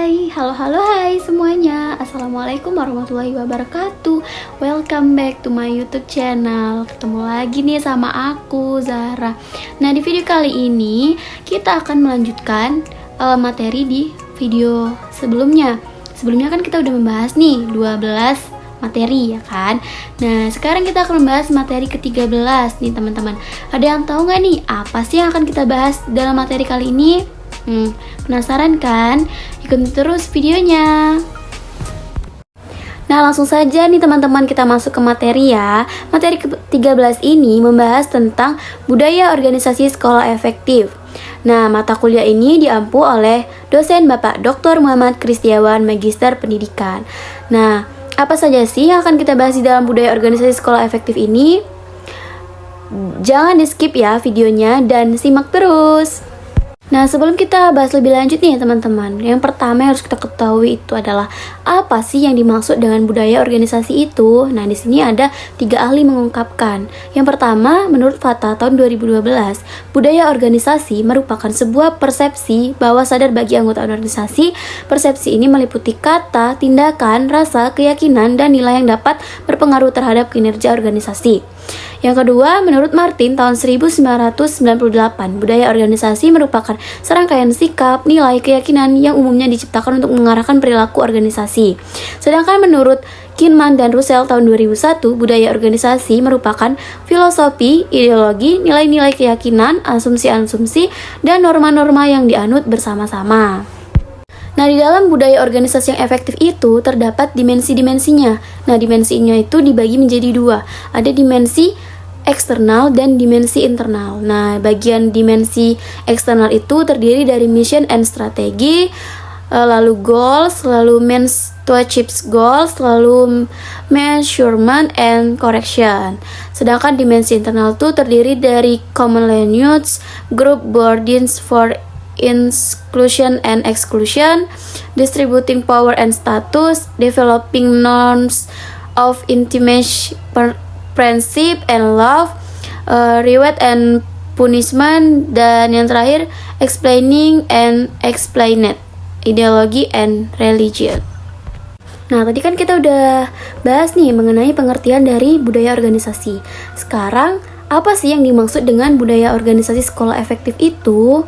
Hai semuanya. Assalamualaikum warahmatullahi wabarakatuh. Welcome back to my YouTube channel. Ketemu lagi nih sama aku, Zahra. Nah, di video kali ini kita akan melanjutkan materi di video sebelumnya. Sebelumnya kan kita udah membahas nih 12 materi ya kan. Nah, sekarang kita akan membahas materi ke-13 nih teman-teman. Ada yang tahu nggak nih apa sih yang akan kita bahas dalam materi kali ini? Penasaran kan? Ikuti terus videonya. Nah, langsung saja nih teman-teman, kita masuk ke materi ya. Materi ke-13 ini membahas tentang budaya organisasi sekolah efektif. Nah, mata kuliah ini diampu oleh dosen Bapak Dr. Muhammad Kristiawan, Magister Pendidikan. Nah, apa saja sih yang akan kita bahas di dalam budaya organisasi sekolah efektif ini? Jangan di skip ya videonya dan simak terus. Nah, sebelum kita bahas lebih lanjut nih teman-teman, yang pertama yang harus kita ketahui itu adalah apa sih yang dimaksud dengan budaya organisasi itu. Nah, di sini ada 3 ahli mengungkapkan. Yang pertama, menurut Fata tahun 2012, budaya organisasi merupakan sebuah persepsi bawah sadar bagi anggota organisasi. Persepsi ini meliputi kata, tindakan, rasa, keyakinan, dan nilai yang dapat berpengaruh terhadap kinerja organisasi. Yang kedua, menurut Martin tahun 1998, budaya organisasi merupakan serangkaian sikap, nilai, keyakinan yang umumnya diciptakan untuk mengarahkan perilaku organisasi. Sedangkan menurut Kinman dan Russell tahun 2001, budaya organisasi merupakan filosofi, ideologi, nilai-nilai keyakinan, asumsi-asumsi, dan norma-norma yang dianut bersama-sama. Nah, di dalam budaya organisasi yang efektif itu terdapat dimensi-dimensinya. Nah, dimensinya itu dibagi menjadi 2. Ada dimensi eksternal dan dimensi internal. Nah, bagian dimensi eksternal itu terdiri dari mission and strategi, lalu goals, lalu means to achieve goals, lalu measurement and correction. Sedangkan dimensi internal itu terdiri dari common language, group burdens for inclusion and exclusion, distributing power and status, developing norms of intimacy, friendship and love, reward and punishment, dan yang terakhir explaining and explained, ideology and religion. Nah, tadi kan kita udah bahas nih mengenai pengertian dari budaya organisasi. Sekarang, apa sih yang dimaksud dengan budaya organisasi sekolah efektif itu?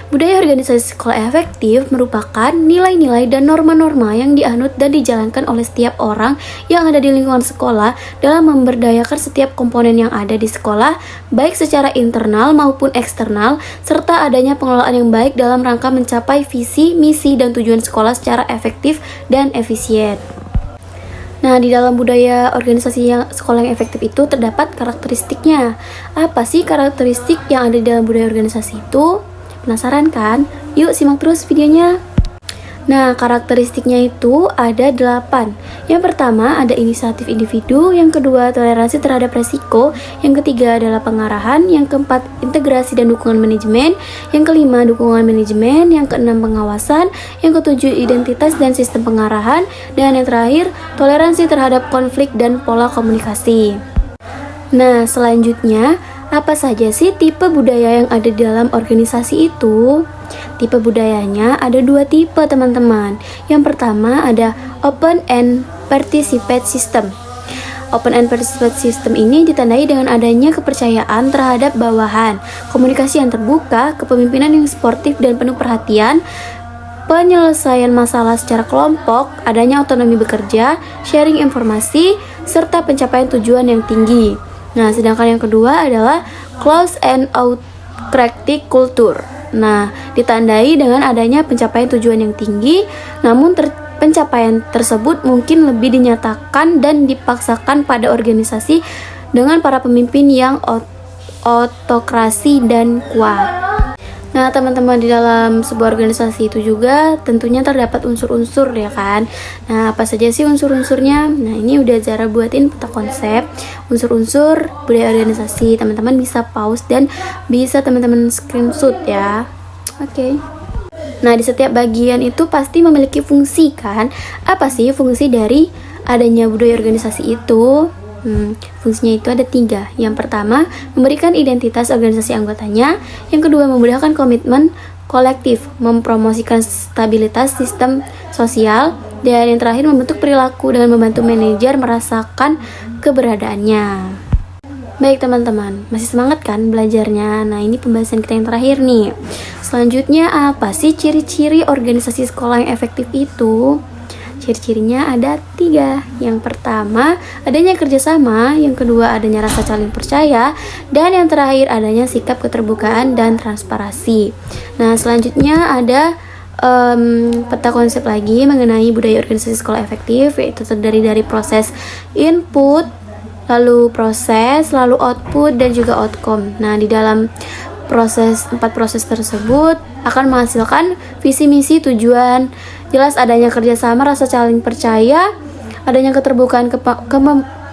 Budaya organisasi sekolah efektif merupakan nilai-nilai dan norma-norma yang dianut dan dijalankan oleh setiap orang yang ada di lingkungan sekolah dalam memberdayakan setiap komponen yang ada di sekolah, baik secara internal maupun eksternal, serta adanya pengelolaan yang baik dalam rangka mencapai visi, misi, dan tujuan sekolah secara efektif dan efisien. Nah, di dalam budaya organisasi yang sekolah yang efektif itu terdapat karakteristiknya. Apa sih karakteristik yang ada di dalam budaya organisasi itu? Penasaran kan? Yuk simak terus videonya. Nah, karakteristiknya itu ada 8. Yang pertama ada inisiatif individu, yang kedua toleransi terhadap resiko, yang ketiga adalah pengarahan, yang keempat integrasi dan dukungan manajemen, yang kelima dukungan manajemen, yang keenam pengawasan, yang ketujuh identitas dan sistem pengarahan, dan yang terakhir toleransi terhadap konflik dan pola komunikasi. Nah, selanjutnya apa saja sih tipe budaya yang ada di dalam organisasi itu? Tipe budayanya ada 2 tipe teman-teman. Yang pertama ada Open and Participate System. Open and Participate System ini ditandai dengan adanya kepercayaan terhadap bawahan, komunikasi yang terbuka, kepemimpinan yang sportif dan penuh perhatian, penyelesaian masalah secara kelompok, adanya otonomi bekerja, sharing informasi, serta pencapaian tujuan yang tinggi. Nah, sedangkan yang kedua adalah Close and Autocratic Culture. Nah, ditandai dengan adanya pencapaian tujuan yang tinggi, namun pencapaian tersebut mungkin lebih dinyatakan dan dipaksakan pada organisasi dengan para pemimpin yang otokrasi dan kuat. Nah, teman-teman, di dalam sebuah organisasi itu juga tentunya terdapat unsur-unsur ya kan. Nah, apa saja sih unsur-unsurnya? Nah, ini udah Zara buatin peta konsep unsur-unsur budaya organisasi. Teman-teman bisa pause dan bisa teman-teman screenshot ya. Oke. Nah, di setiap bagian itu pasti memiliki fungsi kan. Apa sih fungsi dari adanya budaya organisasi itu? Fungsinya itu ada 3. Yang pertama, memberikan identitas organisasi anggotanya. Yang kedua, memudahkan komitmen kolektif, mempromosikan stabilitas sistem sosial, dan yang terakhir membentuk perilaku dengan membantu manajer merasakan keberadaannya. Baik teman-teman, masih semangat kan belajarnya? Nah, ini pembahasan kita yang terakhir nih. Selanjutnya, apa sih ciri-ciri organisasi sekolah yang efektif itu? Ciri-cirinya ada 3. Yang pertama, adanya kerjasama. Yang kedua, adanya rasa saling percaya. Dan yang terakhir, adanya sikap keterbukaan dan transparansi. Nah, selanjutnya ada peta konsep lagi mengenai budaya organisasi sekolah efektif, yaitu terdiri dari proses input, lalu proses, lalu output, dan juga outcome. Nah, di dalam 4 proses tersebut akan menghasilkan visi, misi, tujuan. Jelas adanya kerjasama, rasa saling percaya, adanya keterbukaan,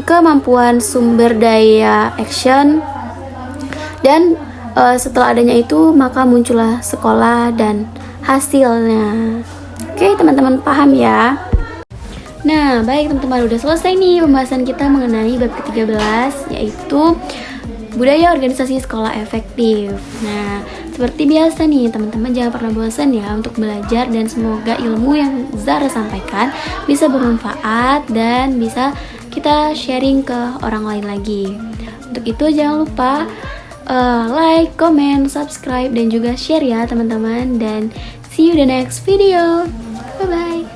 kemampuan sumber daya action, dan setelah adanya itu maka muncullah sekolah dan hasilnya. Oke, teman-teman paham ya? Nah, baik teman-teman, udah selesai nih pembahasan kita mengenai bab ke-13, yaitu budaya organisasi sekolah efektif. Nah, seperti biasa nih teman-teman, jangan pernah bosan ya untuk belajar, dan semoga ilmu yang Zara sampaikan bisa bermanfaat dan bisa kita sharing ke orang lain lagi. Untuk itu jangan lupa like, comment, subscribe, dan juga share ya teman-teman, dan see you the next video. Bye bye.